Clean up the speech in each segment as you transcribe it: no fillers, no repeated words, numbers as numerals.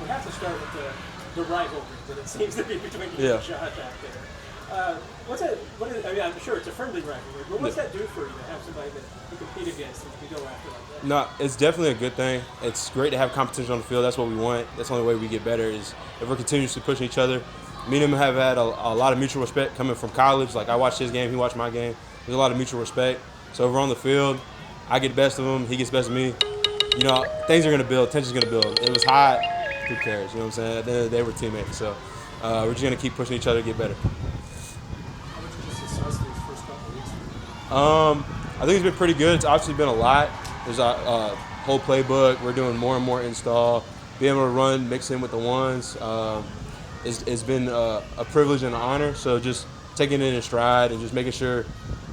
we have to start with the rivalry that it seems to be between you and Josh out there. I mean, I'm sure it's a friendly rivalry, but what's that do for you to have somebody that you compete against and you go after like that? No, it's definitely a good thing. It's great to have competition on the field. That's what we want. That's the only way we get better is if we're continuously pushing each other. Me and him have had a lot of mutual respect coming from college. Like, I watched his game, he watched my game. There's a lot of mutual respect. So if we're on the field, I get the best of him, he gets the best of me. You know, things are going to build, tension's going to build. It was hot, who cares? You know what I'm saying? At the end of the day, we're teammates. So we're just going to keep pushing each other to get better. How much was the success these first couple of weeks? I think it's been pretty good. It's obviously been a lot. There's a whole playbook. We're doing more and more install. Being able to run, mix in with the ones. It's been a privilege and an honor. So just taking it in stride and just making sure,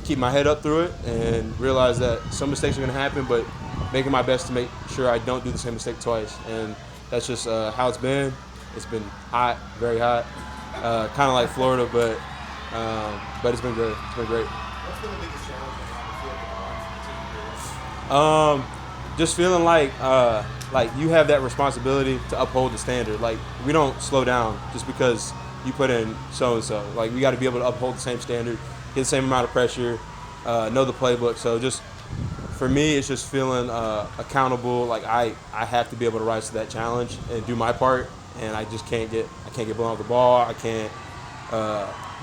keep my head up through it and realize that some mistakes are going to happen, but making my best to make sure I don't do the same mistake twice. And that's just how it's been. It's been hot, very hot, kind of like Florida, but it's been good. It's been great. What's been the biggest challenge on the field for the team? Just feeling like you have that responsibility to uphold the standard. Like, we don't slow down just because you put in so-and-so. Like, we got to be able to uphold the same standard, get the same amount of pressure, know the playbook. So just for me, it's just feeling accountable. Like, I have to be able to rise to that challenge and do my part. And I just can't get blown off the ball. I can't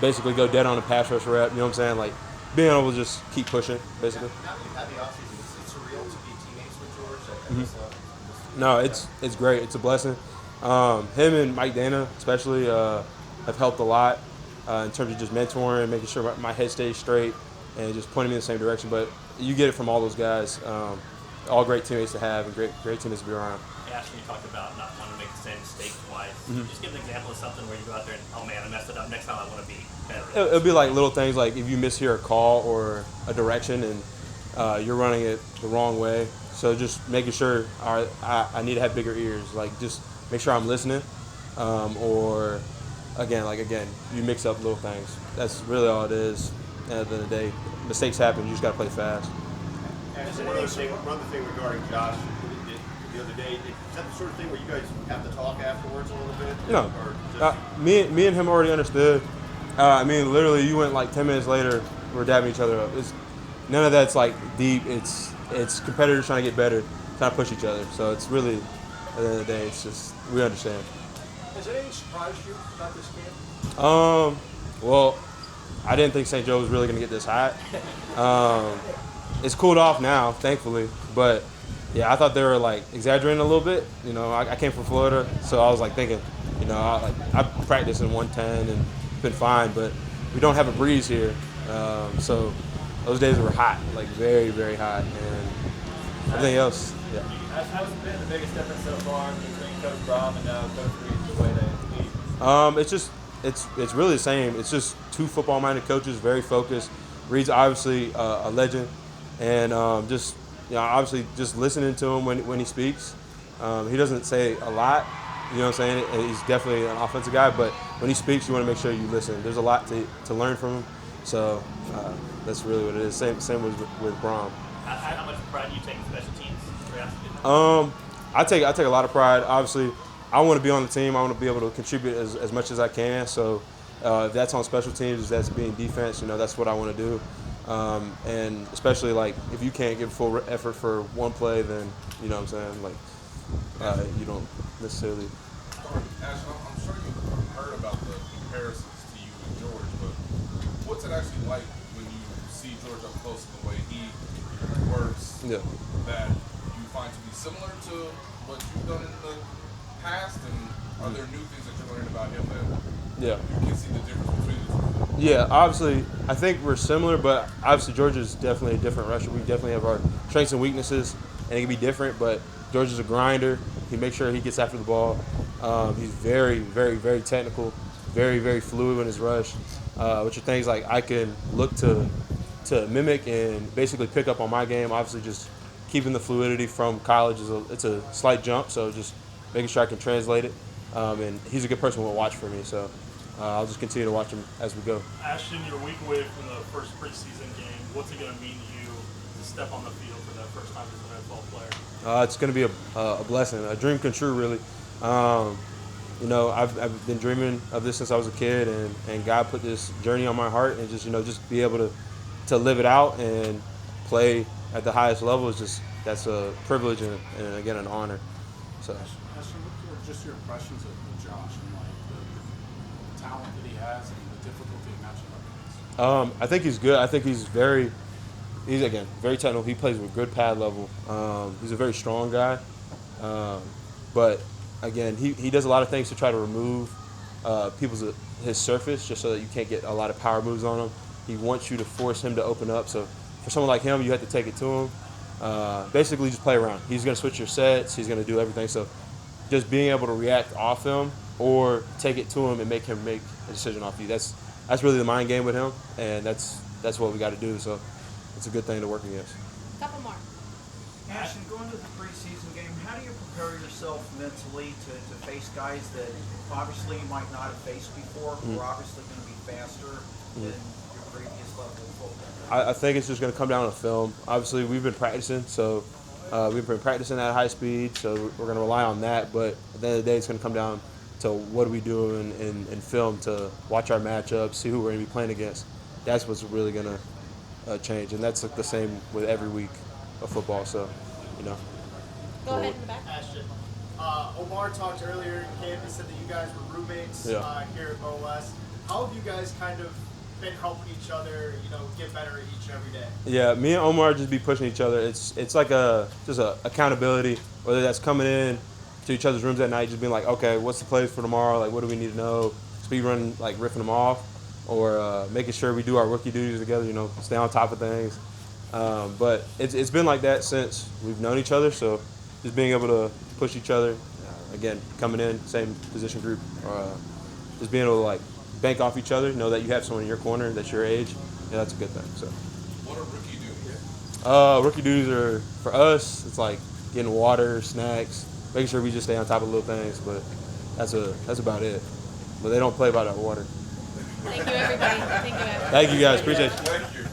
basically go dead on a pass rush rep. You know what I'm saying? Like, being able to just keep pushing, basically. Now that you've had the offseason, is it surreal to be teammates with George at this level? No, it's great. It's a blessing. Him and Mike Dana especially have helped a lot in terms of just mentoring, making sure my head stays straight, and just pointing me in the same direction. But you get it from all those guys. All great teammates to have and great teammates to be around. Ashton, you talked about not wanting to make the same mistake twice. Just give an example of something where you go out there and, oh man, I messed it up. Next time I want to be better. It'll be like little things, like if you mishear a call or a direction and you're running it the wrong way. So just making sure I need to have bigger ears. Like, just make sure I'm listening. Or again, you mix up little things. That's really all it is. At the end of the day, mistakes happen. You just got to play fast. And one thing regarding Josh the other day, is that the sort of thing where you guys have to talk afterwards a little bit? No. Or just Me and him already understood. I mean, literally, you went like 10 minutes later, we're dabbing each other up. None of that's like deep. It's competitors trying to get better, trying to push each other. So it's really, at the end of the day, it's just, we understand. Has anything surprised you about this camp? Well, I didn't think St. Joe was really going to get this hot. It's cooled off now, thankfully. But yeah, I thought they were like exaggerating a little bit. You know, I came from Florida, so I was like thinking, you know, I practiced in 110 and been fine, but we don't have a breeze here. So those days were hot, like very, very hot, and everything else, yeah. How's it been the biggest difference so far between Coach Brom and Coach Reed, the way they lead? It's really the same. It's just two football-minded coaches, very focused. Reed's obviously a legend, and obviously just listening to him when he speaks. He doesn't say a lot, you know what I'm saying? And he's definitely an offensive guy, but when he speaks, you want to make sure you listen. There's a lot to learn from him, so that's really what it is. Same with Brom. How much pride do you take in special teams? I take a lot of pride. Obviously, I want to be on the team. I want to be able to contribute as much as I can. So if that's on special teams, if that's being defense, you know, that's what I want to do. And especially, like, if you can't give full effort for one play, then, you know what I'm saying, like, you don't necessarily. Ash, I'm sure you've heard about the comparisons to you and George, but what's it actually like when you see George up close and the way he works that you find to be similar to what you've done in the past, and are there new things that you're learning about him that you can see the difference between the two? Yeah, obviously, I think we're similar, but obviously George is definitely a different rusher. We definitely have our strengths and weaknesses, and it can be different, but George is a grinder. He makes sure he gets after the ball. He's very, very, very technical, very, very fluid in his rush, which are things like I can look to mimic and basically pick up on my game. Obviously, just keeping the fluidity from college it's a slight jump, so just making sure I can translate it. And he's a good person to watch for me, so I'll just continue to watch him as we go. Ashton, you're a week away from the first preseason game. What's it going to mean to you to step on the field for that first time as an NFL player? It's going to be a blessing, a dream come true, really. You know, I've been dreaming of this since I was a kid, and God put this journey on my heart, and just, you know, just be able to live it out and play at the highest level is that's a privilege and again an honor. So. Ashton, what were just your impressions of Josh and like the talent that he has and the difficulty of matching up against? I think he's good. I think he's again very technical. He plays with good pad level. He's a very strong guy, but again he does a lot of things to try to remove his surface just so that you can't get a lot of power moves on him. He wants you to force him to open up. So for someone like him, you have to take it to him. Basically, just play around. He's going to switch your sets. He's going to do everything. So just being able to react off him or take it to him and make him make a decision off you. That's really the mind game with him, and that's what we got to do. So it's a good thing to work against. Couple more. Ashton, going to the preseason game, how do you prepare yourself mentally to face guys that obviously you might not have faced before, who are obviously going to be faster than your previous level of football? I think it's just going to come down to film. Obviously, we've been practicing, so we've been practicing at high speed, so we're going to rely on that. But at the end of the day, it's going to come down to what do we do in film to watch our matchups, see who we're going to be playing against. That's what's really going to change, and that's like the same with every week of football. So, you know. Go ahead in the back. Ashton, Omarr talked earlier in camp. He said that you guys were roommates here at OS. How have you guys kind of been helping each other, you know, get better each and every day? Yeah, me and Omarr just be pushing each other. It's like just a accountability, whether that's coming in to each other's rooms at night, just being like, okay, what's the plays for tomorrow? Like, what do we need to know? Speed run, like riffing them off, or making sure we do our rookie duties together. You know, stay on top of things. But it's been like that since we've known each other. So just being able to push each other, again, coming in same position group, just being able to like bank off each other, know that you have someone in your corner that's your age, yeah, that's a good thing. So. What are rookie duties? Rookie duties are, for us, it's like getting water, snacks, making sure we just stay on top of little things, but that's about it. But they don't play by that water. Thank you, everybody. Thank you, guys. Thank you, guys. Appreciate you. Thank you.